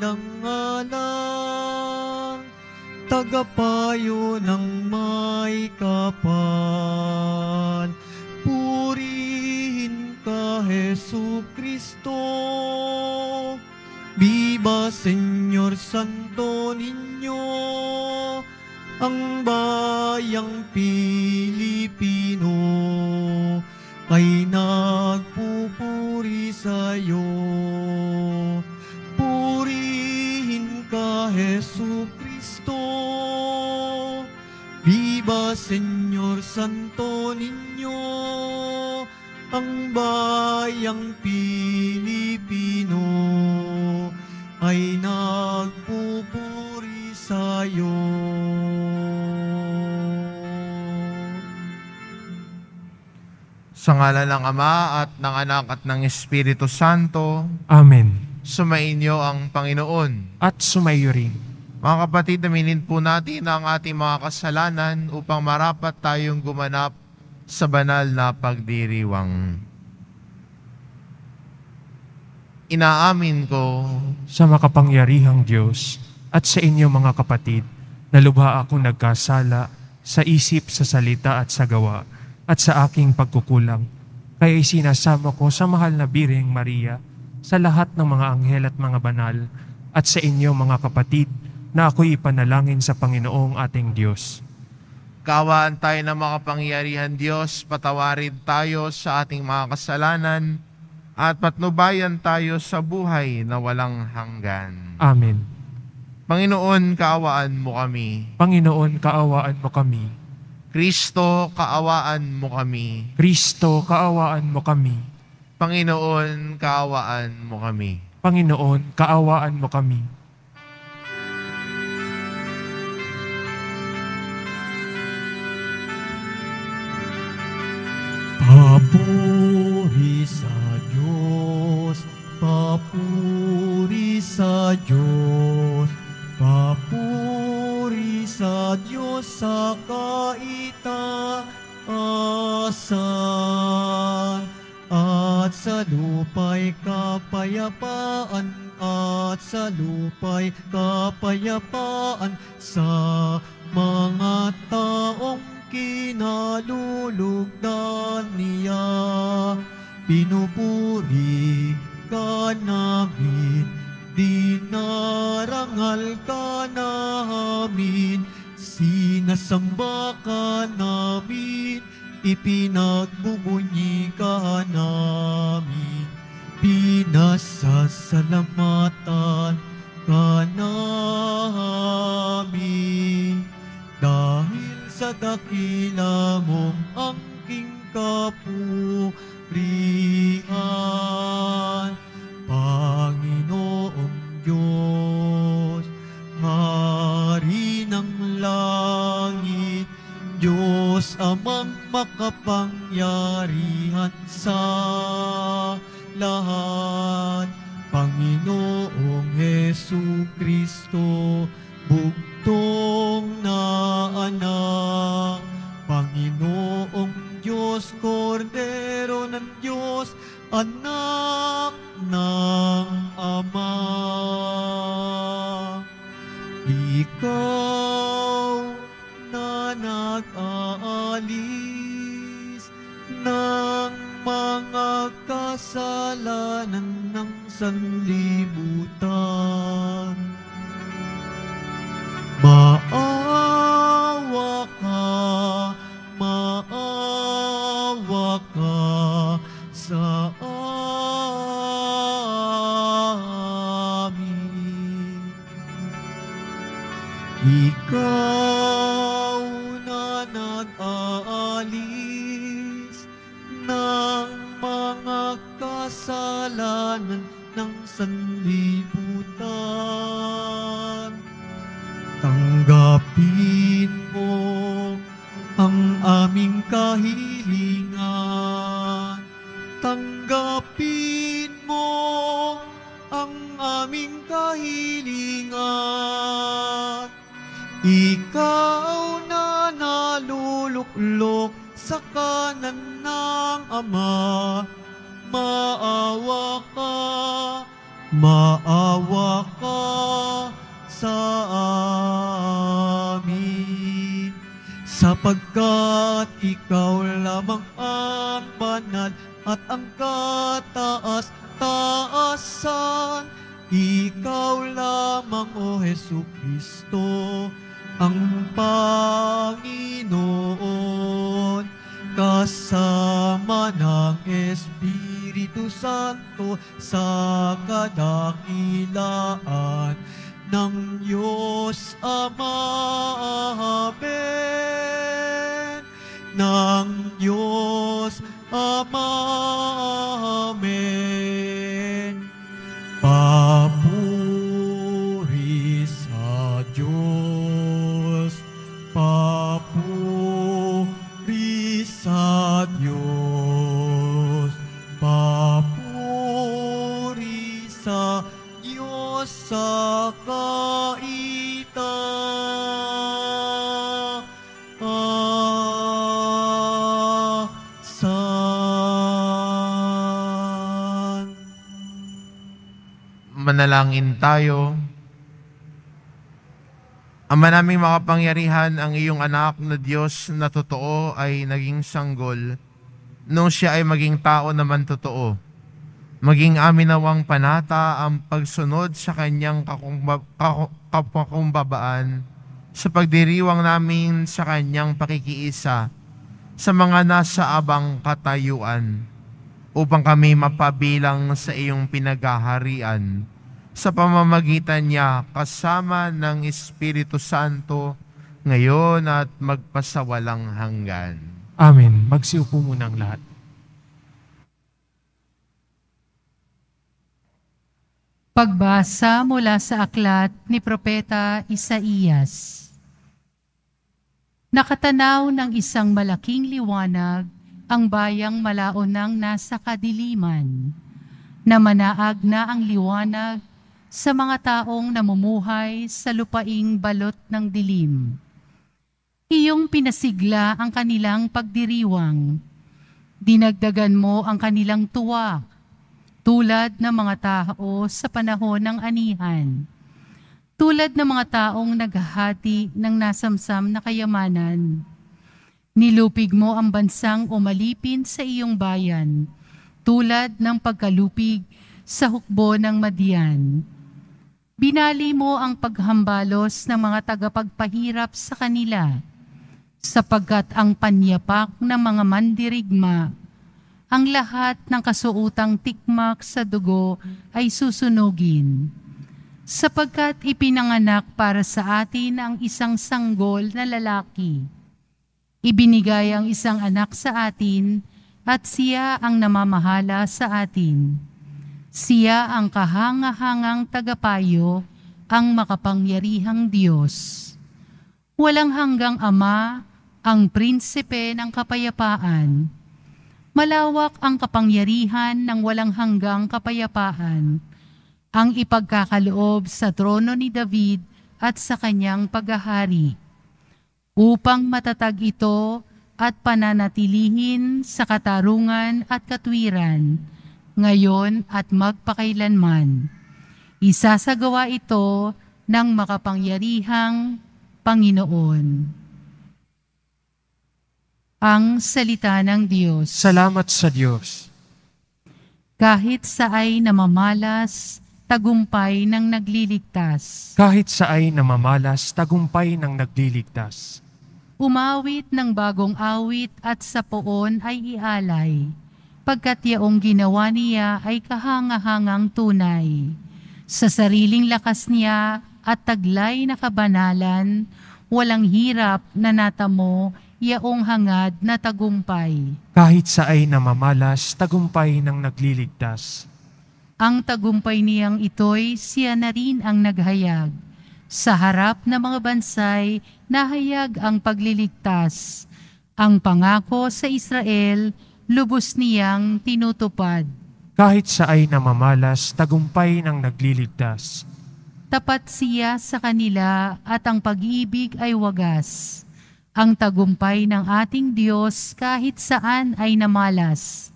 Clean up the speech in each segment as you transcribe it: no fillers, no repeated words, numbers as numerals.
dakilang ngalan, tagapayo ng may kapal. Purihin ka, Jesu Cristo. Viva Señor Santo Niño, ang bayang Pilipino ay nagpupuri sa'yo. Purihin ka, Jesu Cristo. Viva Señor Santo Niño, ang bayang Pilipino ay nagpupuri sa'yo. Sa ngalan ng Ama at ng Anak at ng Espiritu Santo. Amen. Sumainyo ang Panginoon. At sumayo rin. Mga kapatid, aminin po natin ang ating mga kasalanan upang marapat tayong gumanap sa banal na pagdiriwang. Inaamin ko Sa makapangyarihang Diyos at sa inyo mga kapatid, na lubha akong nagkasala sa isip, sa salita at sa gawa, at sa aking pagkukulang. Kaya isinasamo ko sa mahal na Birheng Maria, sa lahat ng mga anghel at mga banal, at sa inyo mga kapatid, na ako'y ipanalangin sa Panginoong ating Diyos. kaawaan tayo ng makapangyarihan Diyos, patawarin tayo sa ating mga kasalanan, at patnubayan tayo sa buhay na walang hanggan. Amen. Panginoon, kaawaan mo kami. Panginoon, kaawaan mo kami. Kristo, kaawaan mo kami. Kristo, kaawaan mo kami. Panginoon, kaawaan mo kami. Panginoon, kaawaan mo kami. Papuri sa Diyos, papuri sa Diyos, papuri sa Diyos sa kaitaasan, at sa lupa'y kapayapaan, at sa lupa'y kapayapaan sa mga taong kinalulugdan niya. Pinupuri ka namin, dinarangal ka namin, sinasamba ka namin, ipinagbubunyi ka namin, pinasasalamatan ka namin. Dahil sa dakila mong angking kapurihan, Panginoong Diyos, Hari ng langit, Diyos amang makapangyarihan sa lahat, Panginoong Hesu Kristo, bugtong na anak, Panginoong Diyos, Kordero ng Diyos, anak ng Ama. Ikaw na nag-aalis ng mga kasalanan ng sanlibutan, maawa ka sa amin. Ikaw na nag-aalis ng mga kasalanan ng sanlibutan, tanggapin mo ang aming kahilingan. Tanggapin mo ang aming kahilingan. Ikaw na naluluklok sa kanan ng Ama, maawa ka ka sa amin. Sapagkat ikaw lamang ang banal at ang kataas-taasan. Ikaw lamang, O Jesucristo, ang Panginoon, kasama ng Espiritu Santo sa kadakilaan ng Diyos Ama. Amen. Ng Diyos Ama. Amen. Papuri sa Diyos. Papuri sa Diyos. Papuri sa Diyos sa kaitaasan. Manalangin tayo. Ama naming makapangyarihan, ang iyong anak na Diyos na totoo ay naging sanggol nung siya ay maging tao naman totoo. Maging amin nawang panata ang pagsunod sa kanyang kapakumbabaan sa pagdiriwang namin sa kanyang pakikiisa sa mga nasa abang katayuan upang kami mapabilang sa iyong pinaghaharian sa pamamagitan niya kasama ng Espiritu Santo ngayon at magpasawalang hanggan. Amen. Magsiupo muna ang lahat. Pagbasa mula sa aklat ni Propeta Isaías. Nakatanaw ng isang malaking liwanag ang bayang malaonang nasa kadiliman, na manaag na ang liwanag sa mga taong namumuhay sa lupaing balot ng dilim. Iyong pinasigla ang kanilang pagdiriwang, dinagdagan mo ang kanilang tuwa, tulad ng mga tao sa panahon ng anihan, tulad ng mga taong naghahati ng nasamsam na kayamanan. Nilupig mo ang bansang umalipin sa iyong bayan, tulad ng pagkalupig sa hukbo ng Madian. Binali mo ang paghambalos ng mga tagapagpahirap sa kanila, sapagkat ang panyapak ng mga mandirigma, ang lahat ng kasuutang tikmak sa dugo ay susunugin. Sapagkat ipinanganak para sa atin ang isang sanggol na lalaki. Ibinigay ang isang anak sa atin at siya ang namamahala sa atin. Siya ang kahangahangang tagapayo, ang makapangyarihang Diyos. Walang hanggang Ama, ang prinsipe ng kapayapaan. Malawak ang kapangyarihan ng walang hanggang kapayapaan, ang ipagkakaloob sa trono ni David at sa kanyang paghahari, upang matatag ito at pananatilihin sa katarungan at katwiran, ngayon at magpakailanman. Isasagawa ito ng makapangyarihang Panginoon. Ang salita ng Diyos. Salamat sa Diyos. Kahit saay namamalas, tagumpay ng nagliligtas. Kahit saay namamalas, tagumpay ng nagliligtas. Umawit ng bagong awit at sa poon ay ialay, pagkat yaong ginawa niya ay kahangahangang tunay. Sa sariling lakas niya at taglay na kabanalan, walang hirap na natamo, yaong hangad na tagumpay. Kahit saay namamalas, tagumpay ng nagliligtas. Ang tagumpay niyang ito'y siya na rin ang naghayag. Sa harap ng mga bansay, nahayag ang pagliligtas. Ang pangako sa Israel, lubos niyang tinutupad. Kahit saay namamalas, tagumpay ng nagliligtas. Tapat siya sa kanila at ang pag-ibig ay wagas. Ang tagumpay ng ating Diyos kahit saan ay namalas.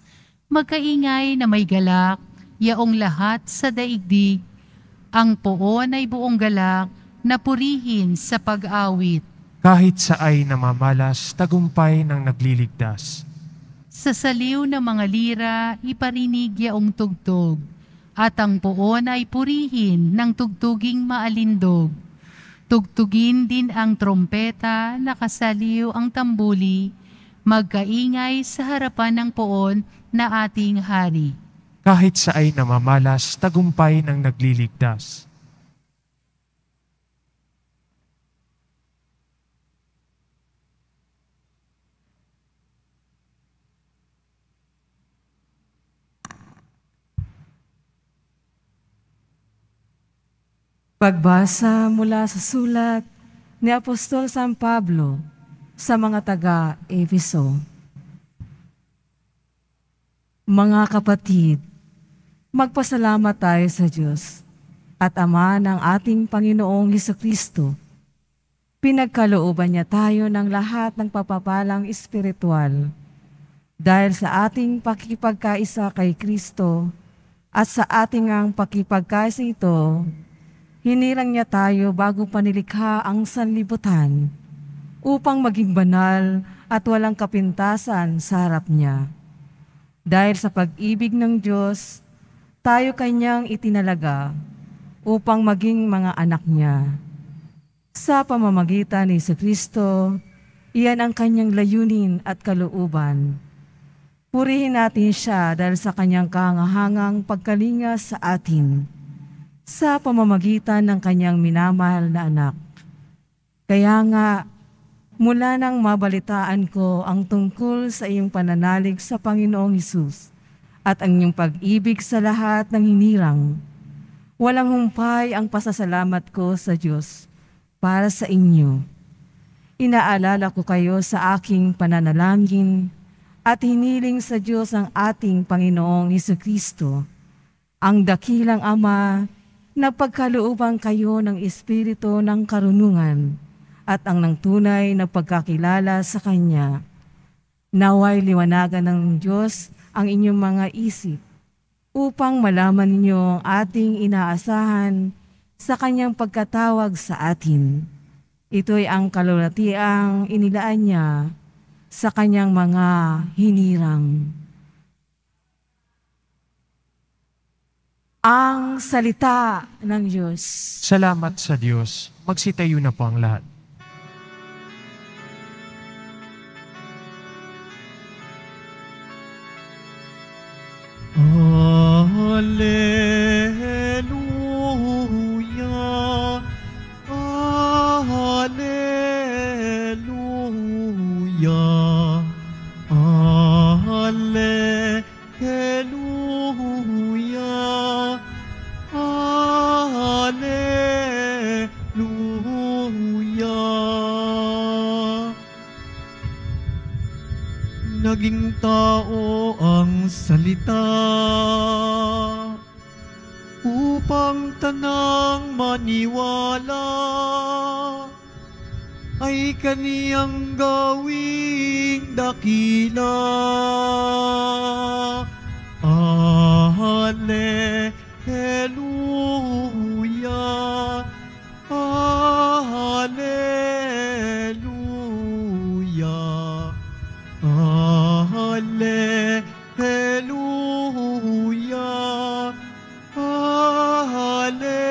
Magkaingay na may galak, yaong lahat sa daigdig. Ang poon ay buong galak na purihin sa pag-awit. Kahit sa ay namamalas, tagumpay ng nagliligtas. Sa saliw ng mga lira, iparinig yaong tugtog, at ang poon ay purihin ng tugtuging maalindog. Tugtugin din ang trompeta, nakasaliw ang tambuli, magkaingay sa harapan ng poon na ating hari. Kahit sa ay namamalas, tagumpay ng nagliligtas. Pagbasa mula sa sulat ni Apostol San Pablo sa mga taga-Efeso. Mga kapatid, magpasalamat tayo sa Diyos at Ama ng ating Panginoong Hesukristo. Pinagkalooban niya tayo ng lahat ng papapalang espiritual dahil sa ating pakikipagkaisa kay Kristo at sa ating ang pakipagkaisa ito, hinirang niya tayo bago panilikha ang sanlibutan upang maging banal at walang kapintasan sa harap niya. Dahil sa pag-ibig ng Diyos, tayo kanyang itinalaga upang maging mga anak niya. Sa pamamagitan ni Jesucristo, iyan ang kanyang layunin at kalooban. Purihin natin siya dahil sa kanyang kahangahangang pagkalinga sa atin, sa pamamagitan ng kanyang minamahal na anak. Kaya nga, mula nang mabalitaan ko ang tungkol sa iyong pananalig sa Panginoong Hesus at ang iyong pag-ibig sa lahat ng hinirang, walang humpay ang pasasalamat ko sa Diyos para sa inyo. Inaalala ko kayo sa aking pananalangin at hiniling sa Diyos ang ating Panginoong Hesukristo, ang dakilang Ama, nagpagkalooban kayo ng espiritu ng karunungan at ang ng tunay na pagkakilala sa Kanya. Naway liwanagan ng Diyos ang inyong mga isip upang malaman ninyo ang ating inaasahan sa Kanyang pagkatawag sa atin. Ito'y ang kalulatiang inilaan niya sa Kanyang mga hinirang. Ang salita ng Diyos. Salamat sa Diyos. Magsitayo na po ang lahat. Alleluia, Alleluia, Alleluia, Alleluia. Naging tao ang salita upang tanang maniwala ay kaniyang gawing dakila. Alleluia, Alleluia, Alleluia, Alleluia.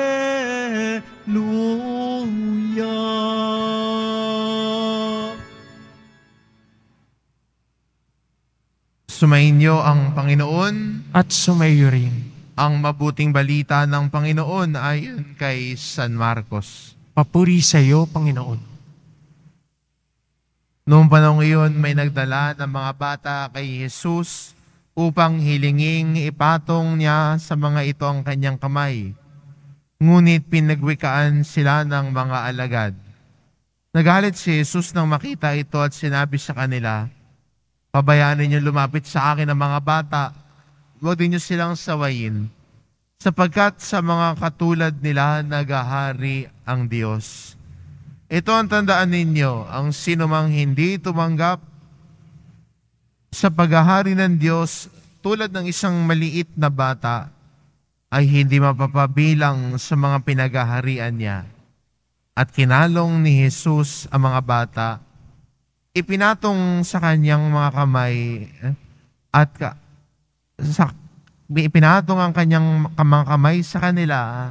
Sumainyo ang Panginoon. At sumayo rin. Ang mabuting balita ng Panginoon ayon kay San Marcos. Papuri sa iyo, Panginoon. Noong panahon iyon, may nagdala ng mga bata kay Jesus upang hilinging ipatong niya sa mga ito ang kanyang kamay. Ngunit pinagwikaan sila ng mga alagad. Nagalit si Jesus nang makita ito at sinabi sa kanila, "Pabayaan ninyo lumapit sa akin ang mga bata, huwag ninyo silang sawayin, sapagkat sa mga katulad nila nagahari ang Diyos." Ito ang tandaan ninyo, ang sinumang hindi tumanggap sa paghahari ng Diyos tulad ng isang maliit na bata ay hindi mapapabilang sa mga pinagaharian niya. At kinalong ni Jesus ang mga bata, ipinatong sa kanyang mga kamay ipinatong ang kanyang mga kamay sa kanila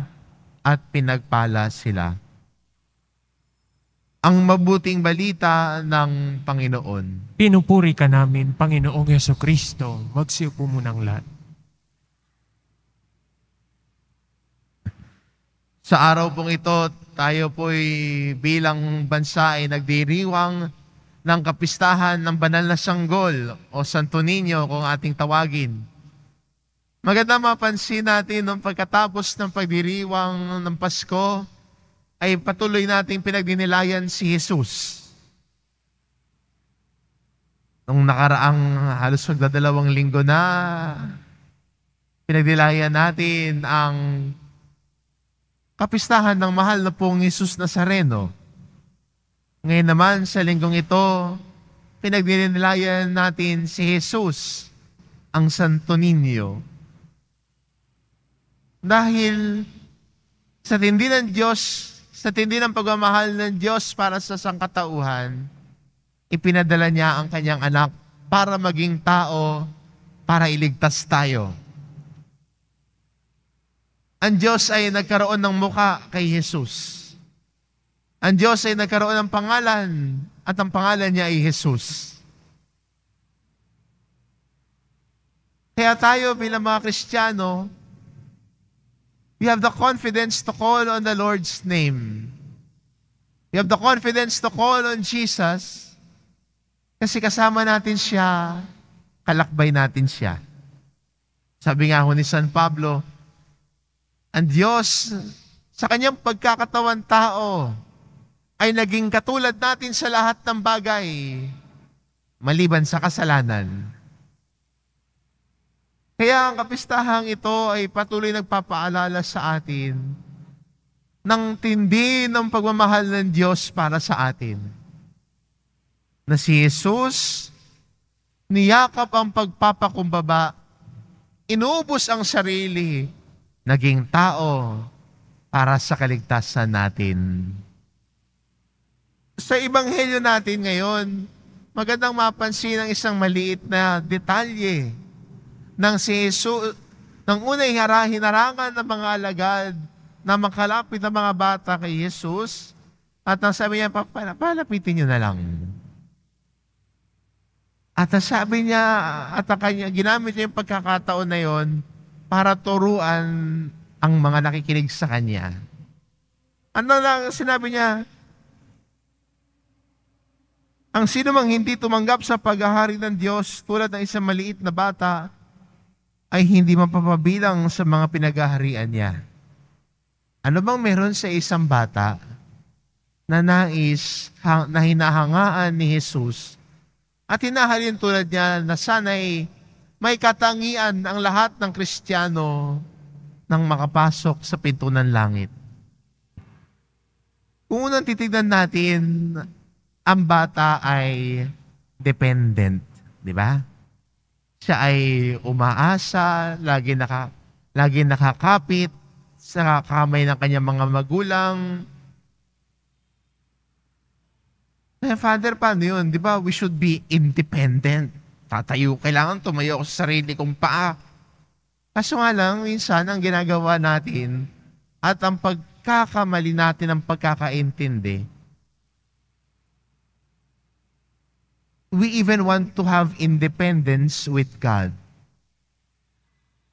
at pinagpala sila. Ang mabuting balita ng Panginoon. Pinupuri ka namin, Panginoong Yesukristo. Magsiupo munang lahat. Sa araw pong ito, tayo po'y bilang bansa ay nagdiriwang ng kapistahan ng banal na sanggol o Santo Niño kung ating tawagin. Maganda mapansin natin nung pagkatapos ng pagdiriwang ng Pasko, ay patuloy nating pinagdinilayan si Jesus. Nung nakaraang halos magdadalawang linggo na, pinagdinilayan natin ang kapistahan ng mahal na pong Jesus Nazareno. Ngayon naman sa linggong ito, pinagdinilayan natin si Jesus, ang Santo Niño. Dahil sa tindi ng Diyos, sa tindi ng pagmamahal ng Diyos para sa sangkatauhan, ipinadala niya ang kanyang anak para maging tao, para iligtas tayo. Ang Diyos ay nagkaroon ng muka kay Jesus. Ang Diyos ay nagkaroon ng pangalan at ang pangalan niya ay Jesus. Kaya tayo bilang mga Kristiyano, we have the confidence to call on the Lord's name. We have the confidence to call on Jesus kasi kasama natin siya, kalakbay natin siya. Sabi nga ho ni San Pablo, ang Diyos sa kanyang pagkakatawan tao ay naging katulad natin sa lahat ng bagay maliban sa kasalanan. Kaya ang kapistahang ito ay patuloy nagpapaalala sa atin ng tindi ng pagmamahal ng Diyos para sa atin. Na si Jesus, niyakap ang pagpapakumbaba, inubos ang sarili, naging tao para sa kaligtasan natin. Sa Ebanghelyo natin ngayon, magandang mapansin ang isang maliit na detalye nang si Jesus, nang unay hinarangan ng mga alagad na makalapit ng mga bata kay Jesus, at ang sabi niya, palapitin niyo na lang. At ang sabi niya, at ang kanya, ginamit niya yung pagkakataon na yon para turuan ang mga nakikinig sa kanya. Ano lang sinabi niya? Ang sino mang hindi tumanggap sa paghahari ng Diyos tulad ng isang maliit na bata, ay hindi mapapabilang sa mga pinaghaharian niya. Ano bang meron sa isang bata na na hinahangaan ni Jesus at hinahalin tulad niya na sana'y may katangian ang lahat ng Kristiyano nang makapasok sa pinto ng langit? Kung unang titignan natin, ang bata ay dependent, di ba? Siya ay umaasa, lagi nakakapit sa kamay ng kanyang mga magulang. Father, paano yun? Di ba, we should be independent. Kailangan tumayo ako sa sarili kong paa. Kaso nga lang, minsan ang ginagawa natin at ang pagkakamali natin ng pagkakaintindi, we even want to have independence with God.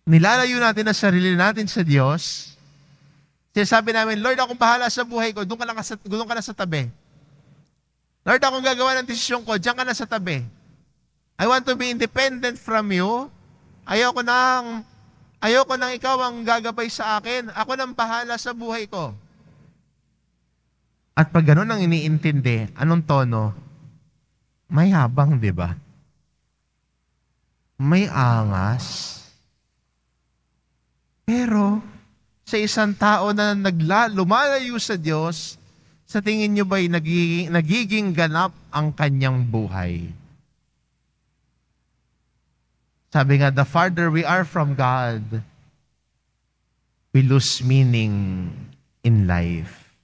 Nilalayo natin ang sarili natin sa Diyos. Sinasabi namin, Lord, akong bahala sa buhay ko, doon ka na sa tabi. Lord, akong gagawa ng desisyon ko, diyan ka na sa tabi. I want to be independent from you. Ayoko nang ikaw ang gagabay sa akin. Ako nang bahala sa buhay ko. At pag ganun ang iniintindi, anong tono? May habang, di ba? May angas. Pero, sa isang tao na lumalayo sa Diyos, sa tingin nyo ba'y nagiging ganap ang kanyang buhay? Sabi nga, the farther we are from God, we lose meaning in life.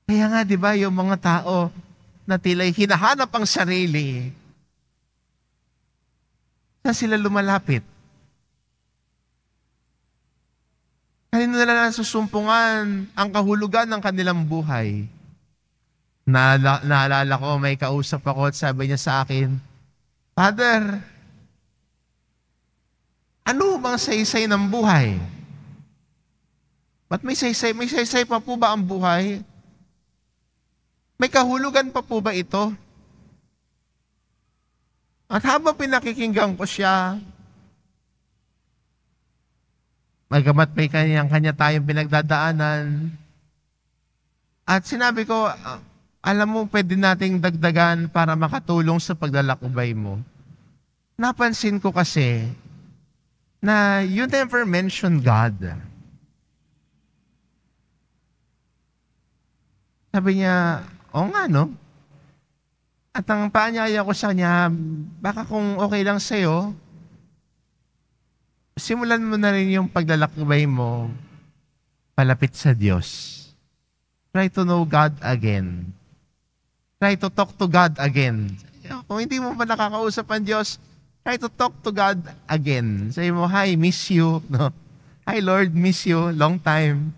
Kaya nga, di ba, yung mga tao na tila'y hinahanap ang sarili, saan sila lumalapit? Kanino nila nasusumpungan ang kahulugan ng kanilang buhay? Naalala ko, may kausap ako at sabi niya sa akin, Father, ano bang saysay ng buhay? Ba't may saysay? May saysay pa po ba ang buhay? May kahulugan pa po ba ito? At habang pinakikinggan ko siya, magamat may kanya tayong pinagdadaanan, at sinabi ko, alam mo, pwede nating dagdagan para makatulong sa paglalakbay mo. Napansin ko kasi na you never mention God. Sabi niya, oo nga, no? At ang paanyaya ko sa kanya, baka kung okay lang sa'yo, simulan mo na rin yung paglalakbay mo palapit sa Diyos. Try to know God again. Try to talk to God again. Kung hindi mo pa nakakausap ang Diyos, try to talk to God again. Sabi mo, hi, miss you. No? Hi, Lord, miss you. Long time.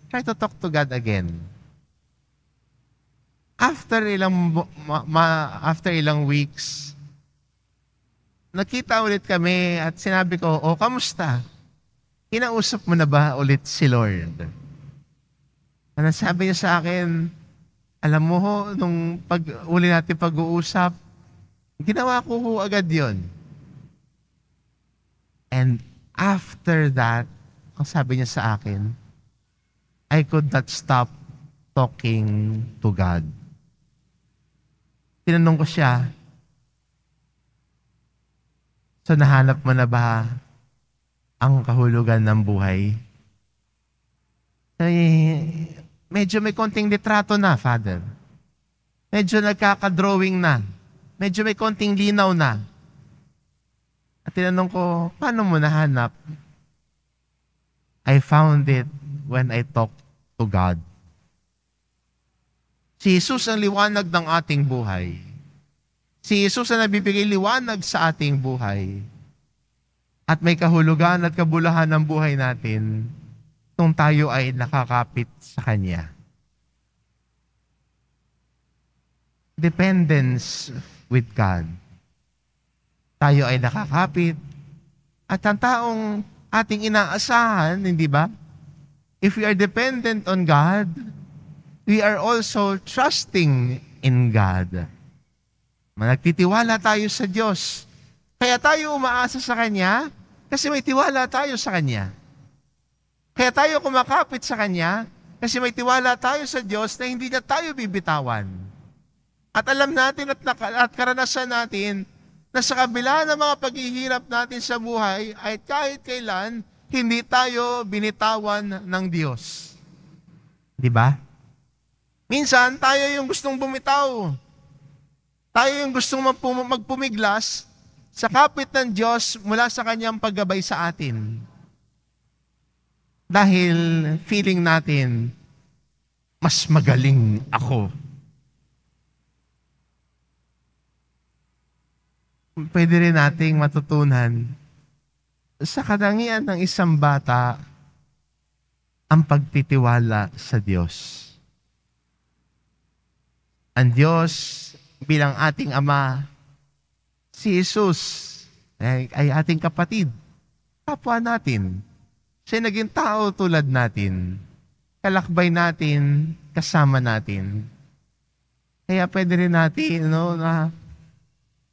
Try to talk to God again. After ilang weeks, nakita ulit kami at sinabi ko, kamusta? Kinausap mo na ba ulit si Lord? Ano sabi niya sa akin, alam mo ho, nung uli natin pag-uusap, ginawa ko ho agad yon. And after that, ang sabi niya sa akin, I could not stop talking to God. Tinanong ko siya, so nahanap mo na ba ang kahulugan ng buhay? Medyo may konting litrato na, Father. Medyo nagkakadrawing na. Medyo may konting linaw na. At tinanong ko, paano mo nahanap? I found it when I talked to God. Si Jesus ang liwanag ng ating buhay. Si Jesus ang nabibigay liwanag sa ating buhay. At may kahulugan at kabuluhan ng buhay natin kung tayo ay nakakapit sa Kanya. Dependence with God. Tayo ay nakakapit at ang taong ating inaasahan, hindi ba? If we are dependent on God, we are also trusting in God. Nagtitiwala tayo sa Diyos. Kaya tayo umaasa sa Kanya kasi may tiwala tayo sa Kanya. Kaya tayo kumakapit sa Kanya kasi may tiwala tayo sa Diyos na hindi na tayo bibitawan. At alam natin at karanasan natin na sa kabila ng mga paghihirap natin sa buhay ay kahit kailan hindi tayo binitawan ng Diyos. Di ba? Minsan tayo yung gustong bumitaw. Tayo yung gustong magpumiglas sa kapit ng Diyos mula sa Kanyang paggabay sa atin. Dahil feeling natin, mas magaling ako. Pwede rin nating matutunan sa katangian ng isang bata ang pagtitiwala sa Diyos. Ang Diyos bilang ating Ama, si Jesus ay ating kapatid, kapwa natin. Siya naging tao tulad natin, kalakbay natin, kasama natin. Kaya pwede rin natin, na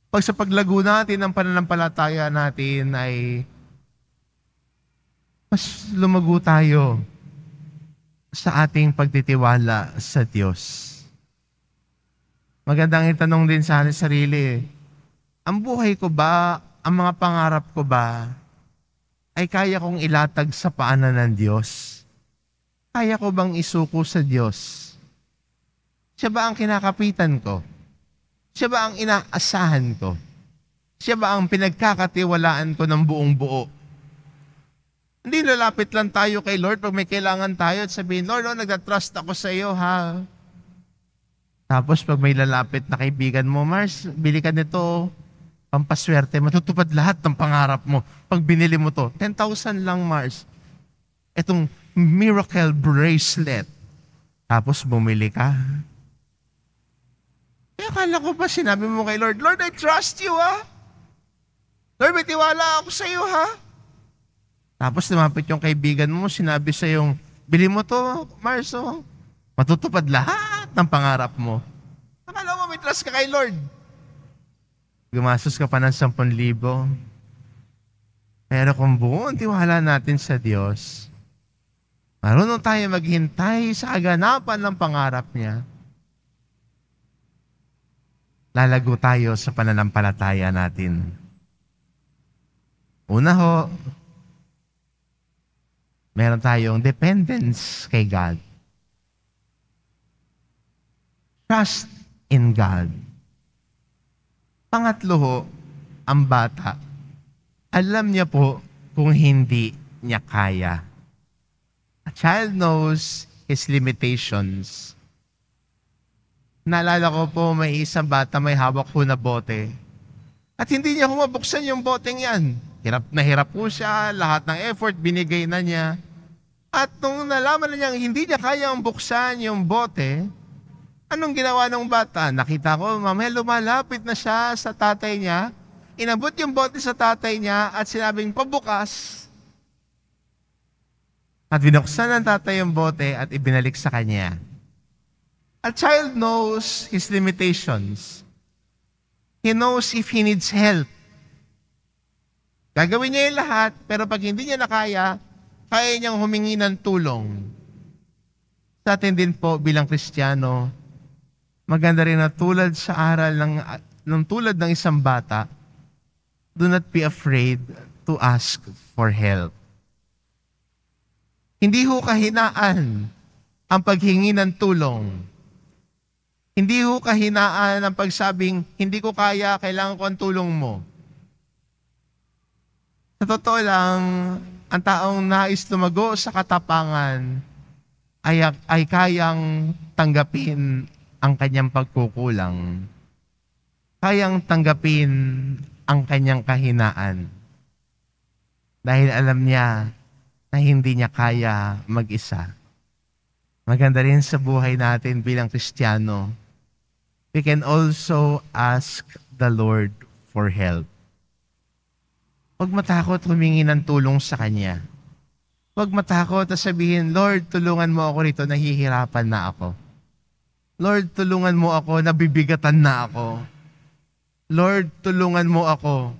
pag sa paglago natin ng pananampalataya natin ay mas lumago tayo sa ating pagtitiwala sa Diyos. Magandang itanong din sa ating sarili, ang buhay ko ba, ang mga pangarap ko ba, ay kaya kong ilatag sa paanan ng Diyos? Kaya ko bang isuko sa Diyos? Siya ba ang kinakapitan ko? Siya ba ang inaasahan ko? Siya ba ang pinagkakatiwalaan ko ng buong buo? Hindi lalapit lang tayo kay Lord pag may kailangan tayo at sabihin, Lord, nagtatrust ako sa iyo, ha? Tapos pag may lalapit na kaibigan mo, Mars, bili ka nito, pampaswerte, matutupad lahat ng pangarap mo. Pag binili mo to, 10,000 lang, Mars. Itong miracle bracelet. Tapos bumili ka. Kaya akala ko pa sinabi mo kay Lord, Lord, I trust you, ha? Lord, may tiwala ako sa iyo, ha? Tapos lumapit yung kaibigan mo, sinabi sa yung, bili mo to, Marso. Matutupad lahat ng pangarap mo. Akala mo may trust ka kay Lord. Gumastos ka pa ng 10,000. Pero kung buong tiwala natin sa Diyos, marunong tayo maghintay sa kaganapan ng pangarap niya, lalago tayo sa pananampalataya natin. Una ho, meron tayong dependence kay God. Trust in God. Pangatlo ho, ang bata. Alam niya po kung hindi niya kaya. A child knows his limitations. Naalala ko po, may isang bata may hawak po na bote. At hindi niya humabuksan yung boteng yan. Hirap po siya, lahat ng effort binigay na niya. At nung nalaman na niya hindi niya kayang buksan yung bote, anong ginawa ng bata? Nakita ko, mamaya lumalapit na siya sa tatay niya, inabot yung bote sa tatay niya at sinabing pabukas. At binuksan ng tatay yung bote at ibinalik sa kanya. A child knows his limitations. He knows if he needs help. Gagawin niya yung lahat, pero pag hindi niya nakaya, kaya niyang humingi ng tulong. Sa atin din po bilang Kristiyano, maganda rin na tulad sa aral ng tulad ng isang bata, do not be afraid to ask for help. Hindi ho kahinaan ang paghingi ng tulong. Hindi ho kahinaan ang pagsabing, hindi ko kaya, kailangan ko ang tulong mo. Sa totoo lang, ang taong nais lumago sa katapangan ay kayang tanggapin ang kanyang pagkukulang. Kayang tanggapin ang kanyang kahinaan. Dahil alam niya na hindi niya kaya mag-isa. Maganda rin sa buhay natin bilang Kristiyano, we can also ask the Lord for help. Huwag matakot humingi ng tulong sa Kanya. Huwag matakot na sabihin, Lord, tulungan mo ako rito, nahihirapan na ako. Lord, tulungan mo ako, nabibigatan na ako. Lord, tulungan mo ako.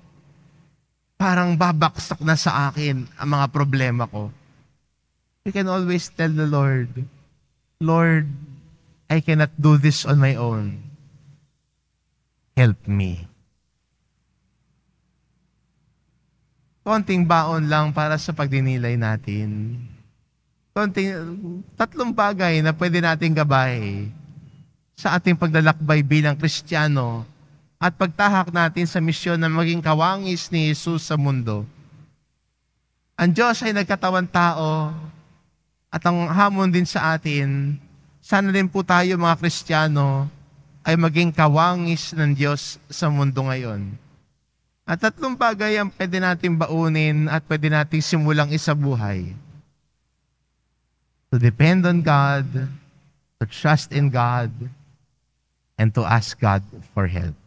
Parang babaksak na sa akin ang mga problema ko. We can always tell the Lord, Lord, I cannot do this on my own. Help me. Konting baon lang para sa pagdinilay natin. Tatlong bagay na pwede nating gabay sa ating paglalakbay bilang Kristiyano at pagtahak natin sa misyon na maging kawangis ni Jesus sa mundo. Ang Diyos ay nagkatawan tao at ang hamon din sa atin, sana din po tayo mga Kristiyano ay maging kawangis ng Diyos sa mundo ngayon. At tatlong bagay ang pwede natin baunin at pwede natin simulang isabuhay. To depend on God, to trust in God, and to ask God for help.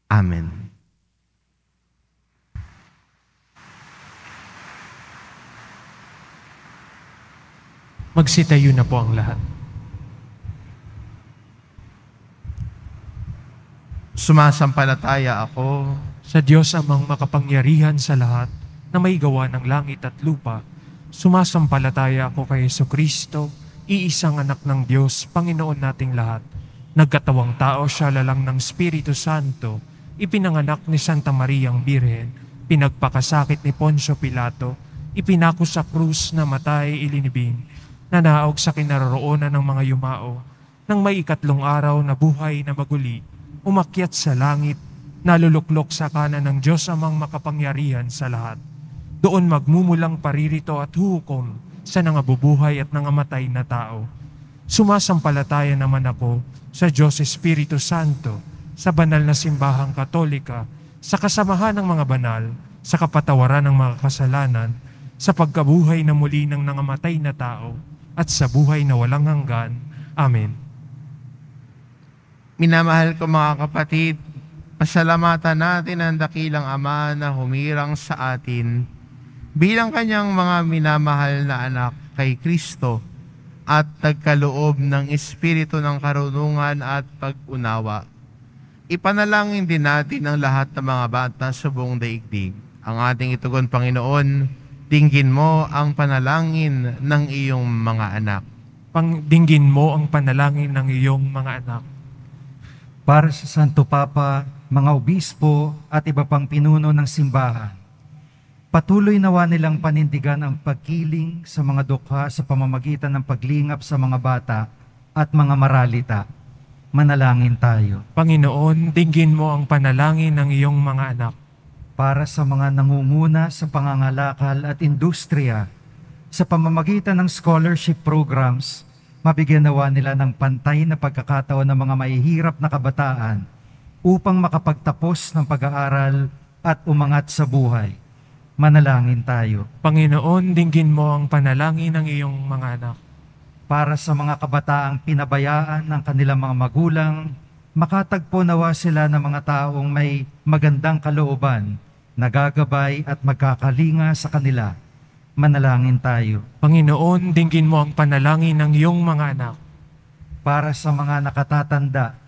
Amen. Magsitayo na po ang lahat. Sumasampalataya ako Sa Diyos amang makapangyarihan sa lahat na may gawa ng langit at lupa, sumasampalataya ako kay Jesucristo, iisang anak ng Diyos, Panginoon nating lahat. Nagkatawang tao siya lalang ng Espiritu Santo, ipinanganak ni Santa Mariang Birhen, pinagpakasakit ni Poncio Pilato, ipinako sa krus na matay ilinibing, nanaog sa kinaroroonan ng mga yumao, nang may ikatlong araw na buhay na maguli, umakyat sa langit, naluluklok sa kanan ng Diyos amang makapangyarihan sa lahat. Doon magmumulang paririto at huhukom sa nangabubuhay at nangamatay na tao. Sumasampalataya naman ako sa Diyos Espiritu Santo, sa banal na simbahang Katolika, sa kasamahan ng mga banal, sa kapatawaran ng mga kasalanan, sa pagkabuhay na muli ng nangamatay na tao, at sa buhay na walang hanggan. Amen. Minamahal ko mga kapatid, pasalamatan natin ang dakilang Ama na humirang sa atin bilang kanyang mga minamahal na anak kay Kristo at nagkaloob ng Espiritu ng karunungan at pag-unawa. Ipanalangin din natin ang lahat ng mga bata sa buong daigdig. Ang ating itugon, Panginoon, dinggin mo ang panalangin ng iyong mga anak. Dinggin mo ang panalangin ng iyong mga anak. Para sa Santo Papa, mga obispo at iba pang pinuno ng simbahan, patuloy nawa nilang panindigan ang pagkiling sa mga dukha sa pamamagitan ng paglingap sa mga bata at mga maralita. Manalangin tayo. Panginoon, dinggin mo ang panalangin ng iyong mga anak. Para sa mga nangunguna sa pangangalakal at industriya, sa pamamagitan ng scholarship programs, mabigyan nawa nila ng pantay na pagkakataon ng mga mahihirap na kabataan upang makapagtapos ng pag-aaral at umangat sa buhay. Manalangin tayo. Panginoon, dinggin mo ang panalangin ng iyong mga anak. Para sa mga kabataang pinabayaan ng kanilang mga magulang, makatagpo nawa sila ng mga taong may magandang kalooban, nagagabay at magkakalinga sa kanila. Manalangin tayo. Panginoon, dinggin mo ang panalangin ng iyong mga anak. Para sa mga nakatatanda,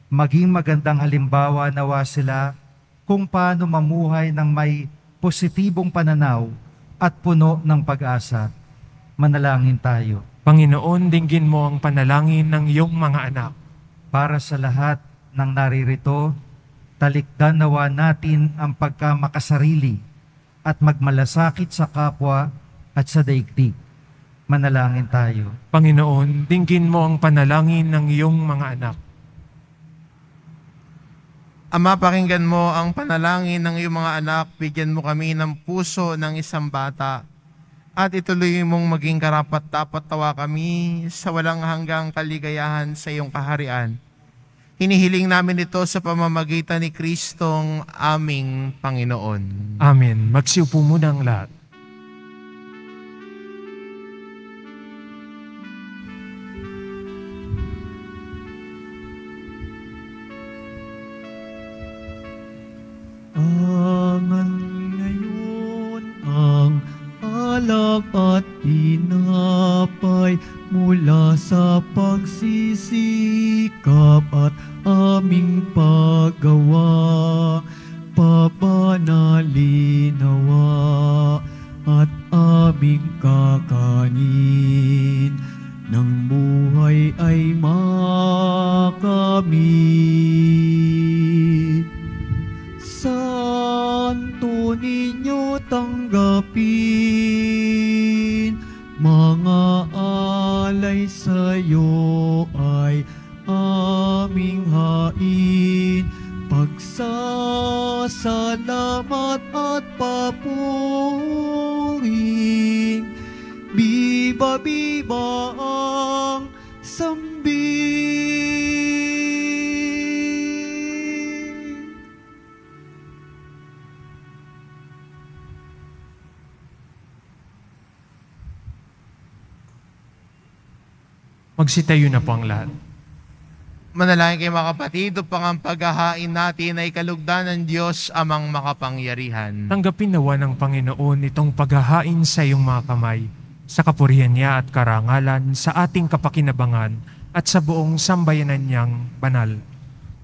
maging magandang halimbawa nawa sila kung paano mamuhay ng may positibong pananaw at puno ng pag-asa. Manalangin tayo. Panginoon, dinggin mo ang panalangin ng iyong mga anak. Para sa lahat ng naririto, talikdan nawa natin ang pagkamakasarili at magmalasakit sa kapwa at sa daigdig. Manalangin tayo. Panginoon, dinggin mo ang panalangin ng iyong mga anak. Ama, pakinggan mo ang panalangin ng iyong mga anak, bigyan mo kami ng puso ng isang bata, at ituloy mong maging karapat-dapat-tawa kami sa walang hanggang kaligayahan sa iyong kaharian. Hinihiling namin ito sa pamamagitan ni Kristong aming Panginoon. Amen. Magsiupo muna ang lahat. Angan ngayon ang alak at tinapay mula sa pagsisikap at aming paggawa. Papanalinawa at aming kakanin ng buhay ay makamit. Santo ninyo tanggapin, mga alay sa'yo ay aming hain. Pagsasalamat at papuring, biba biba ang sambit. Magsitayo na po ang lahat. Manalangin kayo mga kapatid, upang ang paghahain natin ay kalugdan ng Diyos amang makapangyarihan. Tanggapin nawa ng Panginoon itong paghahain sa iyong mga kamay, sa kapurihan niya at karangalan, sa ating kapakinabangan at sa buong sambayanan niyang banal.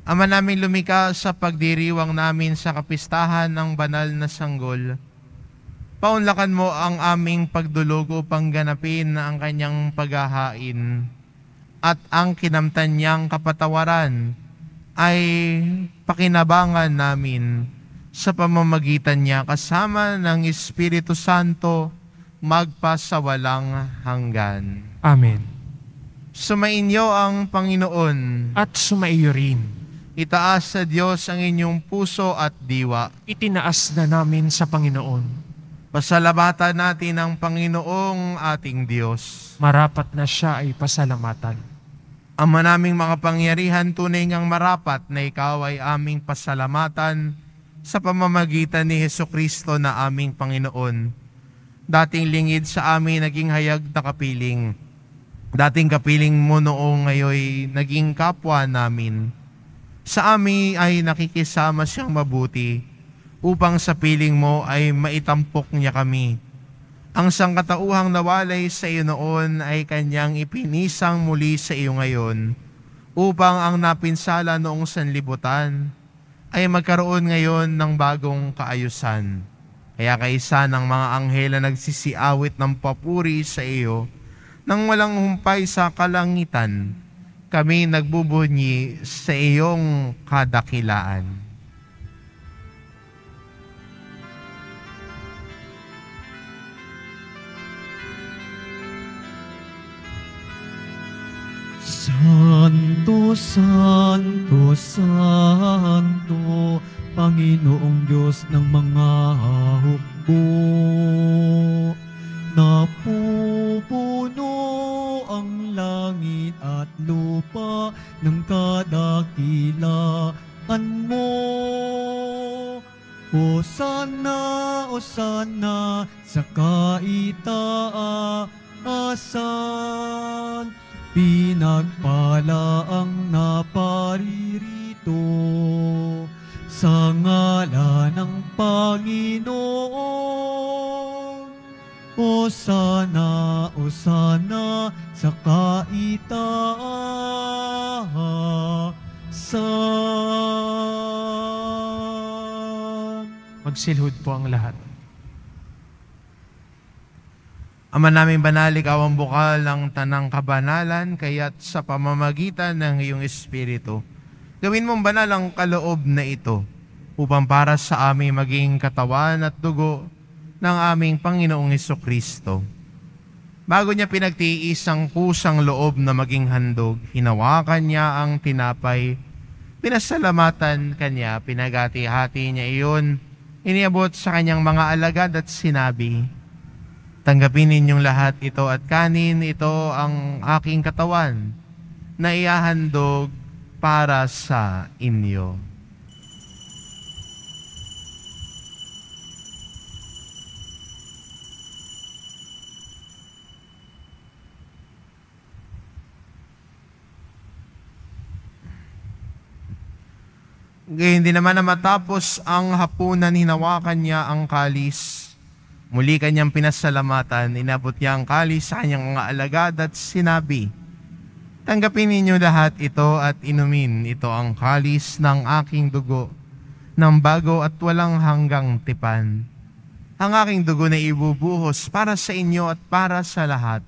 Ama namin lumikha, sa pagdiriwang namin sa kapistahan ng banal na sanggol, paunlakan mo ang aming pagdulog upang ganapin ang kanyang paghahain, at ang kinamtan niyang kapatawaran ay pakinabangan namin sa pamamagitan niya kasama ng Espiritu Santo magpasawalang hanggan. Amen. Sumainyo ang Panginoon. At sumaiyo rin. Itaas sa Diyos ang inyong puso at diwa. Itinaas na namin sa Panginoon Pasalamatan natin ang Panginoong ating Diyos. Marapat na siya ay pasalamatan. Ama naming makapangyarihan, tunay ngang marapat na ikaw ay aming pasalamatan sa pamamagitan ni Hesukristo na aming Panginoon. Dating lingid sa amin, naging hayag na kapiling. Dating kapiling mo noong ngayoy naging kapwa namin. Sa amin ay nakikisama siyang mabuti, upang sa piling mo ay maitampok niya kami. Ang sangkatauhang nawalay sa iyo noon ay kanyang ipinisang muli sa iyo ngayon, upang ang napinsala noong sanlibutan ay magkaroon ngayon ng bagong kaayusan. Kaya kaisa ng mga anghel na nagsisiawit ng papuri sa iyo, nang walang humpay sa kalangitan, kami nagbubunyi sa iyong kadakilaan. Santo, Santo, Santo, Panginoong Diyos ng mga hukbo. Napupuno ang langit at lupa ng kadakilaan mo. Hosana, Hosana sa kaitaasan. Pinagpala ang naparirito sa ngalan ng Panginoon. Hosana, Hosana sa kaitaasan. Magsilhod po ang lahat. Ama namin banal, ikaw ang bukal ng tanang kabanalan, kaya't sa pamamagitan ng iyong Espiritu, gawin mong banal ang kaloob na ito, upang para sa aming maging katawan at dugo ng aming Panginoong Hesukristo. Bago niya pinagtiis ang kusang loob na maging handog, hinawakan niya ang tinapay, pinasalamatan kanya, pinagati-hati niya iyon, iniabot sa kanyang mga alagad at sinabi, tanggapin ninyong lahat ito at kanin, ito ang aking katawan na ihahandog para sa inyo. Gayon din naman na matapos ang hapunan, hinawakan niya ang kalis. Muli kanyang pinasalamatan, inabot niya ang kalis sa kanyang mga alagad at sinabi, tanggapin ninyo lahat ito at inumin, ito ang kalis ng aking dugo, ng bago at walang hanggang tipan. Ang aking dugo na ibubuhos para sa inyo at para sa lahat,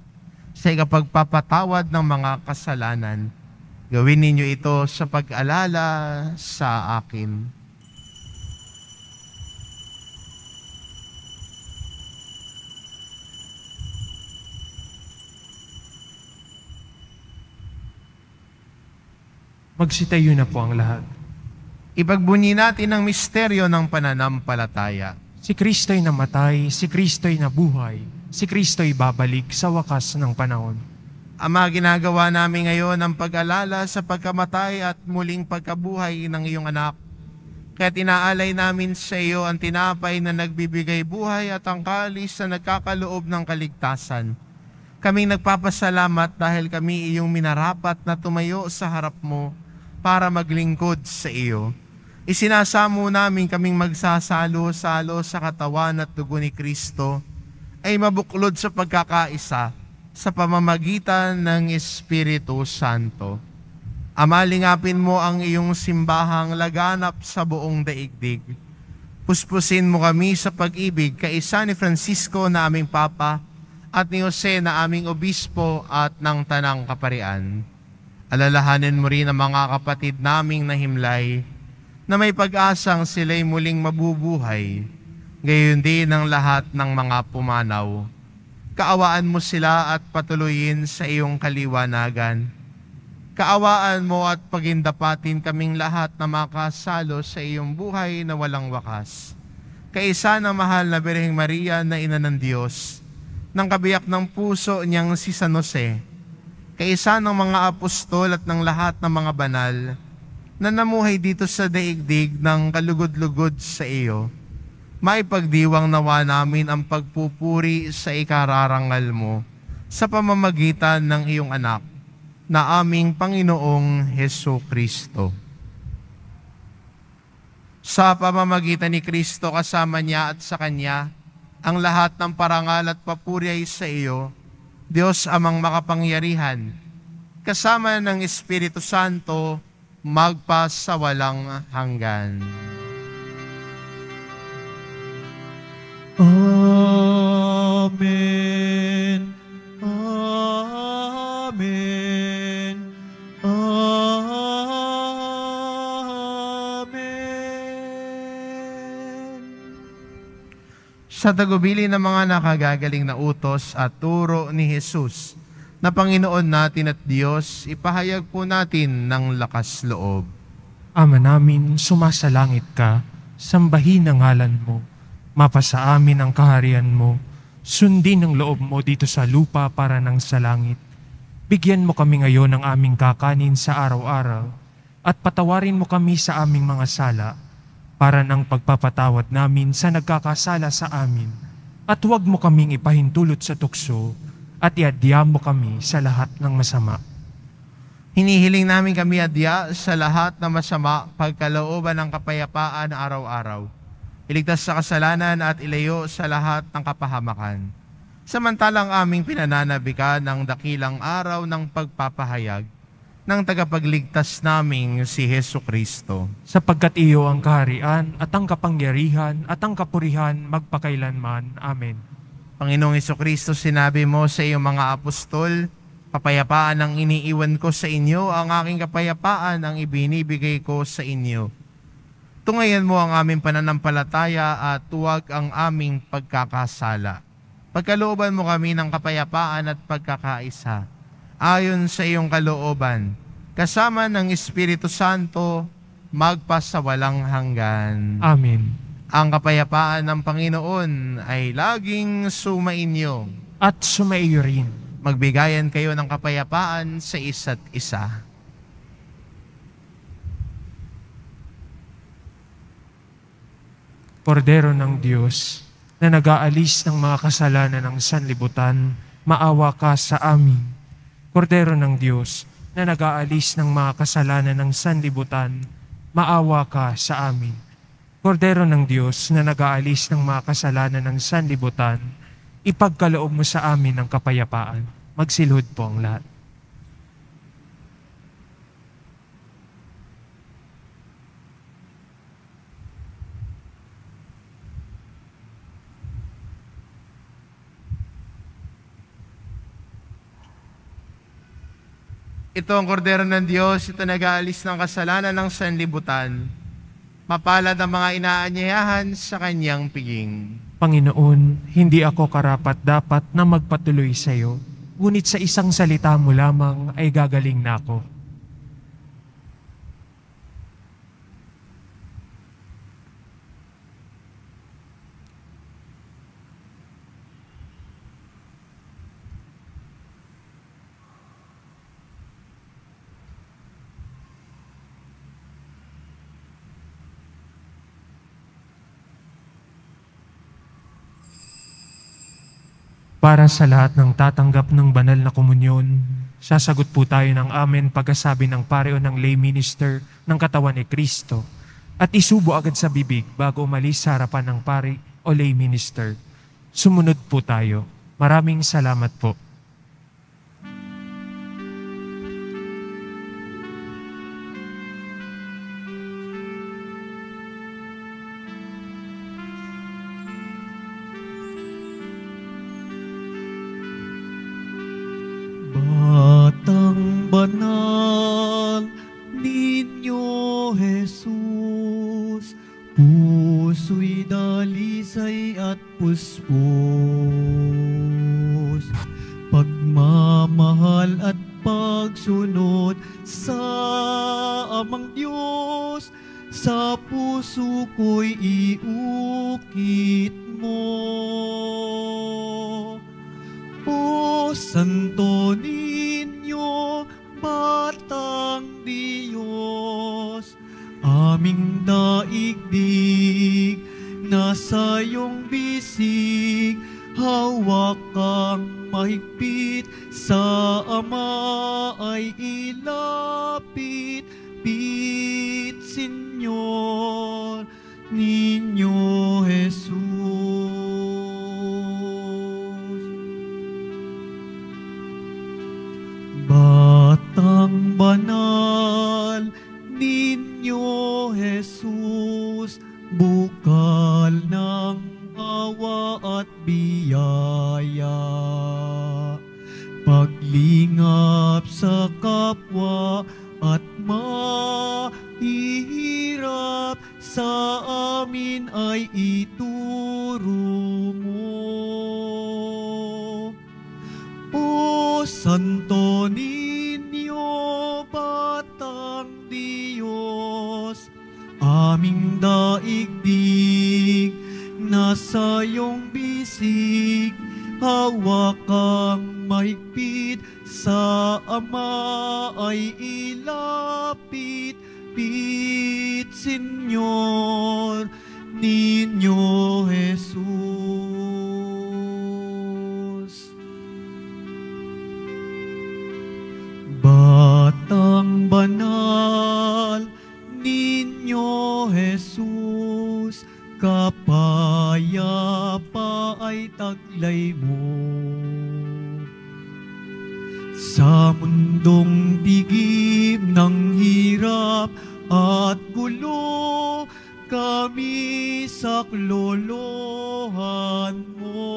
sa ikapagpapatawad ng mga kasalanan. Gawin ninyo ito sa pag-alala sa akin. Magsitayo na po ang lahat. Ipagbunyi natin ang misteryo ng pananampalataya. Si Kristo'y namatay, si Kristo'y nabuhay, si Kristo'y babalik sa wakas ng panahon. Ama, ginagawa namin ngayon ang pag-alala sa pagkamatay at muling pagkabuhay ng iyong anak. Kaya tinaalay namin sa iyo ang tinapay na nagbibigay buhay at ang kalis na nagkakaloob ng kaligtasan. Kaming nagpapasalamat dahil kami iyong minarapat na tumayo sa harap mo para maglingkod sa iyo. Isinasamo namin kaming magsasalo-salo sa katawan at dugo ni Kristo ay mabuklod sa pagkakaisa sa pamamagitan ng Espiritu Santo. Ama, lingapin mo ang iyong simbahang laganap sa buong daigdig. Puspusin mo kami sa pag-ibig kaisa ni Francisco na aming Papa at ni Jose na aming Obispo at ng Tanang Kaparian. Alalahanin mo rin ang mga kapatid naming nahimlay na may pag-asang sila'y muling mabubuhay, gayon din ang lahat ng mga pumanaw. Kaawaan mo sila at patuloyin sa iyong kaliwanagan. Kaawaan mo at pagindapatin kaming lahat na makasalo sa iyong buhay na walang wakas. kaisa ng mahal na Birheng Maria na Ina ng Diyos, ng kabiyak ng puso niyang si San Jose, kaisa ng mga apostol at ng lahat ng mga banal na namuhay dito sa daigdig ng kalugod-lugod sa iyo, maipagdiwang nawa namin ang pagpupuri sa ikararangal mo sa pamamagitan ng iyong anak na aming Panginoong Hesu Kristo. Sa pamamagitan ni Kristo kasama niya at sa Kanya, ang lahat ng parangal at papuri ay sa iyo, Diyos amang makapangyarihan, kasama ng Espiritu Santo, magpa sa walang hanggan. Amen. Amen. Amen. Sa tagubili ng mga nakagagaling na utos at turo ni Jesus, na Panginoon natin at Diyos, ipahayag po natin ng lakas loob. Ama namin, sumasalangit ka, sambahin ang ngalan mo. Mapasa amin ang kaharian mo. Sundin ang loob mo dito sa lupa para ng sa langit. Bigyan mo kami ngayon ng aming kakanin sa araw-araw at patawarin mo kami sa aming mga sala para ng pagpapatawad namin sa nagkakasala sa amin. At huwag mo kaming ipahintulot sa tukso at iadya mo kami sa lahat ng masama. Hinihiling namin kami adya sa lahat ng masama, pagkalooban ng kapayapaan araw-araw. Iligtas sa kasalanan at ilayo sa lahat ng kapahamakan. Samantalang aming pinananabikan ng dakilang araw ng pagpapahayag ng tagapagligtas naming si Hesu Kristo. Sapagkat iyo ang kaharian at ang kapangyarihan at ang kapurihan magpakailanman. Amen. Panginoong Hesu Kristo, sinabi mo sa iyong mga apostol, kapayapaan ang iniiwan ko sa inyo, ang aking kapayapaan ang ibinibigay ko sa inyo. Tungayan mo ang aming pananampalataya at huwag ang aming pagkakasala. Pagkalooban mo kami ng kapayapaan at pagkakaisa, ayon sa iyong kalooban, kasama ng Espiritu Santo, magpa sa walang hanggan. Amen. Ang kapayapaan ng Panginoon ay laging sumainyo. At sumaiyo rin. Magbigayan kayo ng kapayapaan sa isa't isa. Kordero ng Diyos, na nag-aalis ng mga kasalanan ng sanlibutan, maawa ka sa amin. Kordero ng Diyos, na nag-aalis ng mga kasalanan ng sanlibutan, maawa ka sa amin. Kordero ng Diyos, na nag-aalis ng mga kasalanan ng sanlibutan, ipagkaloob mo sa amin ang kapayapaan. Magsilhod po ang lahat. Ito ang kordero ng Diyos, ito nag-aalis ng kasalanan ng sanlibutan. Mapalad ang mga inaanyayahan sa kanyang piging. Panginoon, hindi ako karapat-dapat na magpatuloy sa iyo, ngunit sa isang salita mo lamang ay gagaling na ako. Para sa lahat ng tatanggap ng banal na komunyon, sasagot po tayo ng amen pagkasabi ng pare o ng lay minister ng katawan ni Kristo at isubo agad sa bibig bago umalis sa harapan ng pare o lay minister. Sumunod po tayo. Maraming salamat po. Batang banal ninyo Jesus, puso'y dalisay at puspos, pagmamahal at pagsunod sa Amang Diyos, sa puso ko'y iukit mo. O Santo Niño, Batang Diyos, aming daigdig, nasa iyong bisig, hawak kang mahigpit, sa Ama ay ilapit, pit, Senyor, Niño Jesus. Batang banal, Niño Jesus, bukal ng awa at biyaya, paglingap sa kapwa at mahihirap, sa amin ay ituro mo. O Santo Niño, Batang Diyos, aming daigdig, nasa iyong bisig, hawak kang mahigpit, sa Ama ay ilapit, pit, Senyor, Niño Jesus. Batang banal, Niño Jesus, kapayapa ay taglay mo. Sa mundong tigib ng hirap at gulo, kami saklolohan mo.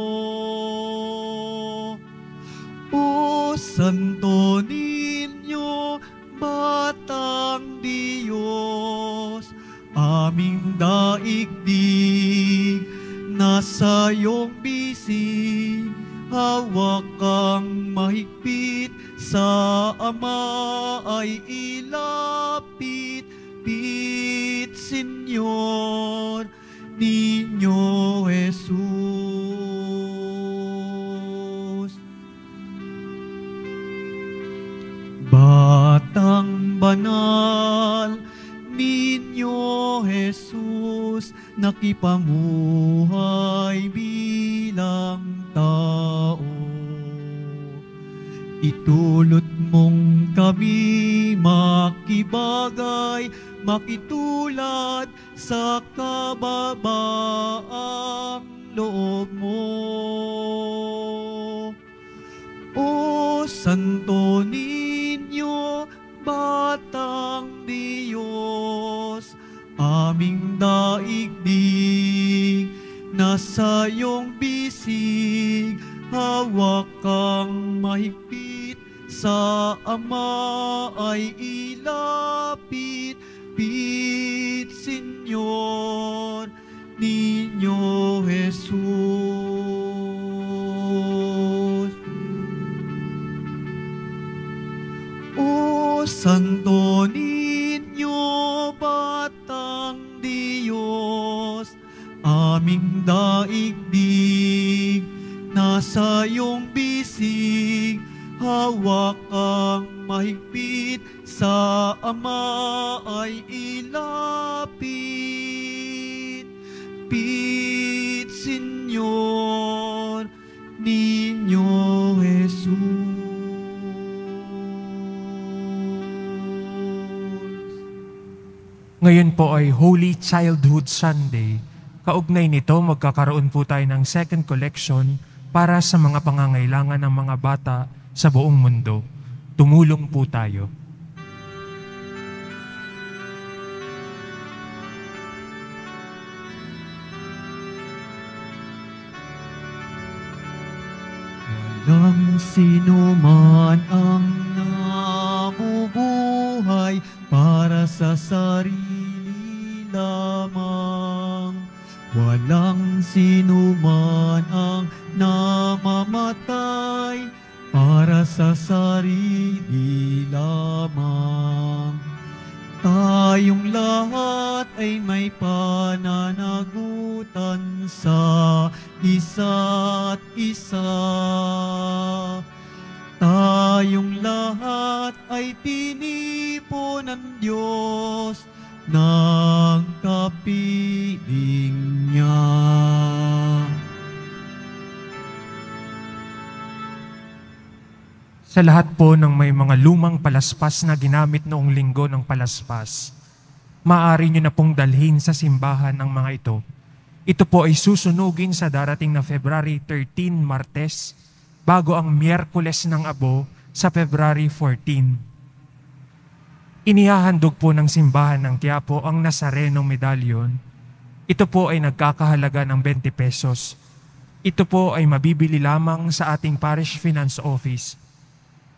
O Santo Niño, Batang Diyos, aming daigdig, nasa iyong bisig, hawak kang mahigpit, sa Ama ay ilapit, pit, Senyor, Niño Jesus. Batang banal, Niño Jesus, nakipamuhay bilang tao. Itulot mong kami makibagay, makitulad sa kababaang loob mo. O Santo Niño, Batang Diyos, aming daigdig, nasa iyong bisig, hawak kang mahigpit, sa Ama ay ilapit, pit, Senyor, Niño Jesus. O Santo Niño, Batang Diyos, aming daigdig, nasa iyong bisig, hawak kang mahigpit, sa Ama ay ilapit, pit, Senyor, Niño Jesus. Ngayon po ay Holy Childhood Sunday. Kaugnay nito, magkakaroon po tayo ng second collection para sa mga pangangailangan ng mga bata sa buong mundo. Tumulong po tayo. Walang sino man ang nabubuhay para sa sarili lamang. Walang sino man ang namamatay para sa sarili lamang. Tayong lahat ay may pananagutan sa isa't isa. Tayong lahat ay tinipo ng Diyos ng kapiling niya. Sa lahat po ng may mga lumang palaspas na ginamit noong linggo ng palaspas, maaari nyo na pong dalhin sa simbahan ng mga ito. Ito po ay susunugin sa darating na February 13, Martes, bago ang Miyerkules ng Abo sa February 14. Inihahandog po ng simbahan ng Quiapo ang Nazareno Medallion. Ito po ay nagkakahalaga ng 20 pesos. Ito po ay mabibili lamang sa ating Parish Finance Office.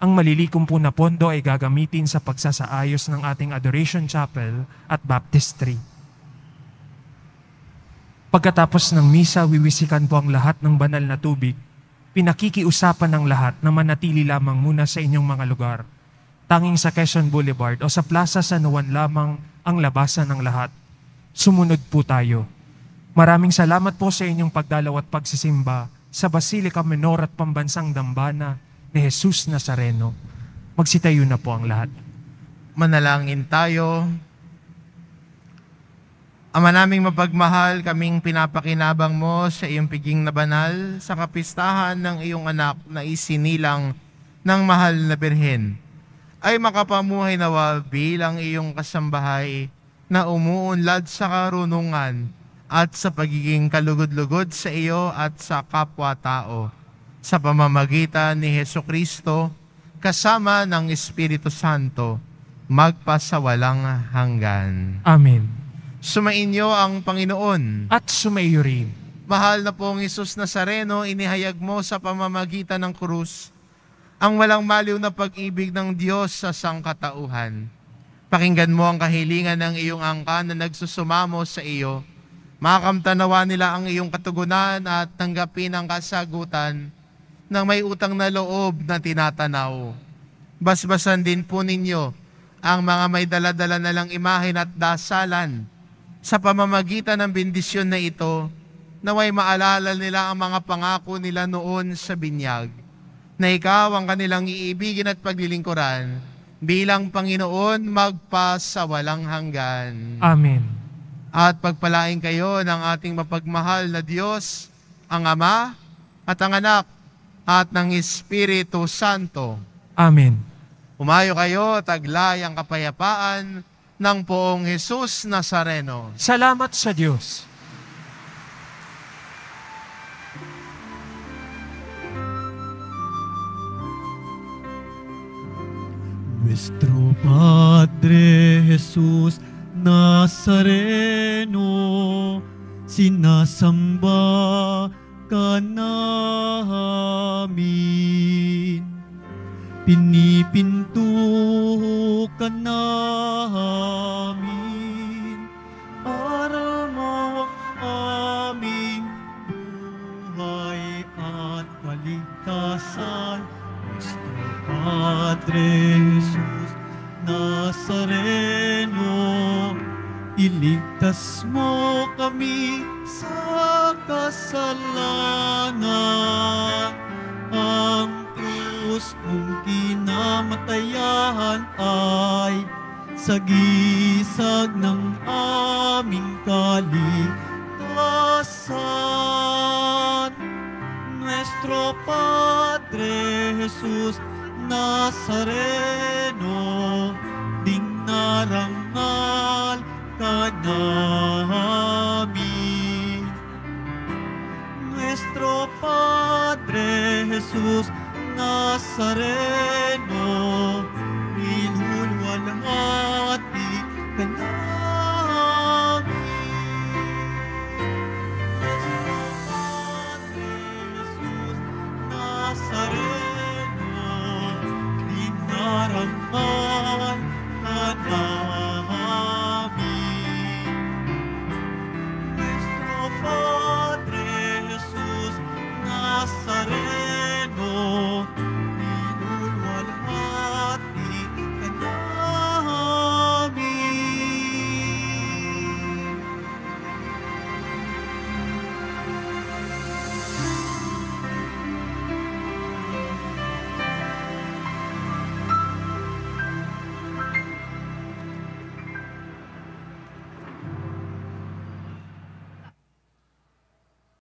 Ang malilikom po na pondo ay gagamitin sa pagsasaayos ng ating Adoration Chapel at Baptistry. Pagkatapos ng misa, wiwisikan po ang lahat ng banal na tubig. Pinakikiusapan ng lahat na manatili lamang muna sa inyong mga lugar. Tanging sa Quezon Boulevard o sa Plaza San Juan lamang ang labasan ng lahat. Sumunod po tayo. Maraming salamat po sa inyong pagdalaw at pagsisimba sa Basilica Menor at Pambansang Dambana ni Jesus Nazareno. Magsitayo na po ang lahat. Manalangin tayo. Ama naming mapagmahal, kaming pinapakinabang mo sa iyong piging na banal sa kapistahan ng iyong anak na isinilang ng mahal na Birhen, ay makapamuhay nawa bilang iyong kasambahay na umuunlad sa karunungan at sa pagiging kalugod-lugod sa iyo at sa kapwa-tao, sa pamamagitan ni Hesukristo, kasama ng Espiritu Santo, magpasawalang hanggan. Amen. Sumainyo ang Panginoon. At sumaiyo rin. Mahal na pong Jesus Nazareno, inihayag mo sa pamamagitan ng krus ang walang maliw na pag-ibig ng Diyos sa sangkatauhan. Pakinggan mo ang kahilingan ng iyong angkan na nagsusumamo sa iyo. Makamtanawa nila ang iyong katugunan at tanggapin ang kasagutan ng may utang na loob na tinatanaw. Basbasan din po ninyo ang mga may daladala na lang imahen at dasalan. Sa pamamagitan ng bendisyon na ito, naway maalala nila ang mga pangako nila noon sa binyag, na ikaw ang kanilang iibigin at paglilingkuran bilang Panginoon magpasawalang hanggan. Amen. At pagpalain kayo ng ating mapagmahal na Diyos, ang Ama at ang Anak at ng Espiritu Santo. Amen. Humayo kayo, taglay ang kapayapaan ng poong Jesus Nazareno. Salamat sa Diyos. Nuestro Padre Jesus Nazareno, sinasamba ka namin. Pinipinto ka namin para mo ang aming buhay at kaligtasan. Nuestro Padre Jesus Nazareno, iligtas mo kami sa kasalanan. Ang krus mong kinamatayan ay sagisag ng aming kaligtasan. Nuestro Padre Jesus Nazareno,